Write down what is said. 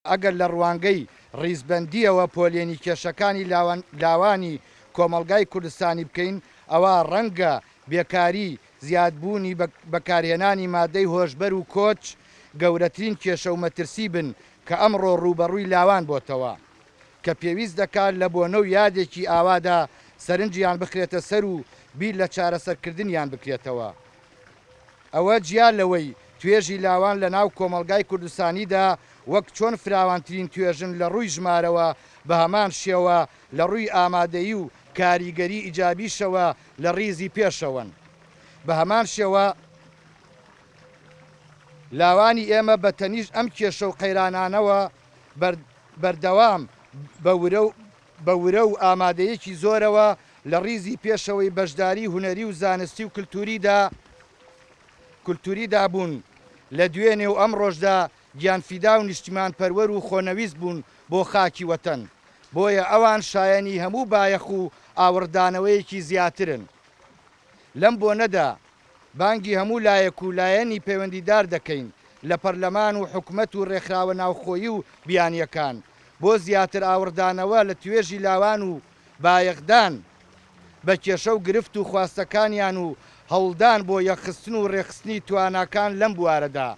ئەگەر لە ڕوانگەی ڕیزبەندیەوە پۆلێنی کێشەکانی لاوانی کۆمەلگای کوردستانی بکەین، ئەوە ڕەنگە بێکاری زیادبوونی بەکارهێنانی مادەی هۆشبەر و کۆچ گەورەترین کێشە و مەترسی بن کە ئەمڕۆ ڕوبەڕووی لاوان بۆتەوە، کە پێویست دەکات لە بۆنە و یادێکی ئاوادا سەرنجیان بخرێتە سەر و بیر لە چارەسەرکردنیان بکرێتەوە. ئەوە جیا لەوەی توێژی لاوان لە ناو کۆمەلگای کوردستانیدا وەک چۆن فراوانترین توێژن لە ڕووی ژمارەوە بە هەمان شێوە لە ڕووی ئامادەیی و کاریگەری ئیجابیشەوە لە ڕیزی پێشەوەن. بە هەمان شێوە لاوانی ئێمە بە تەنیش ئەم کێشە و قەیرانانەوە بەردەوام بە ورە و ئامادەیەکی زۆرەوە لە ڕیزی پێشەوەی بەشداری هونەری و زانستی و کولتوریدا بوون. لە دوێنێ و ئەم ڕۆژدا گیانفیدا و نیشتیمان پەروەر و خۆنەویست بوون بۆ خاکی وەتەن، بۆیە ئەوان شایەنی هەموو بایەخ و ئاوردانەوەیەکی زیاترن. لەم بۆنەدا بانگی هەموو لایەک و لایەنی پەیوەندیدار دەکەین لە پەرلەمان و حکومەت و ڕێکخراوە ناوخۆیی و بیانیەکان بۆ زیاتر ئاوردانەوە لە توێژی لاوان و بایەخدان بە کێشە و گرفت و خواستەکانیان و هەوڵدان بۆ یەخستن و ڕێخستنی تواناکان لەم بوارەدا.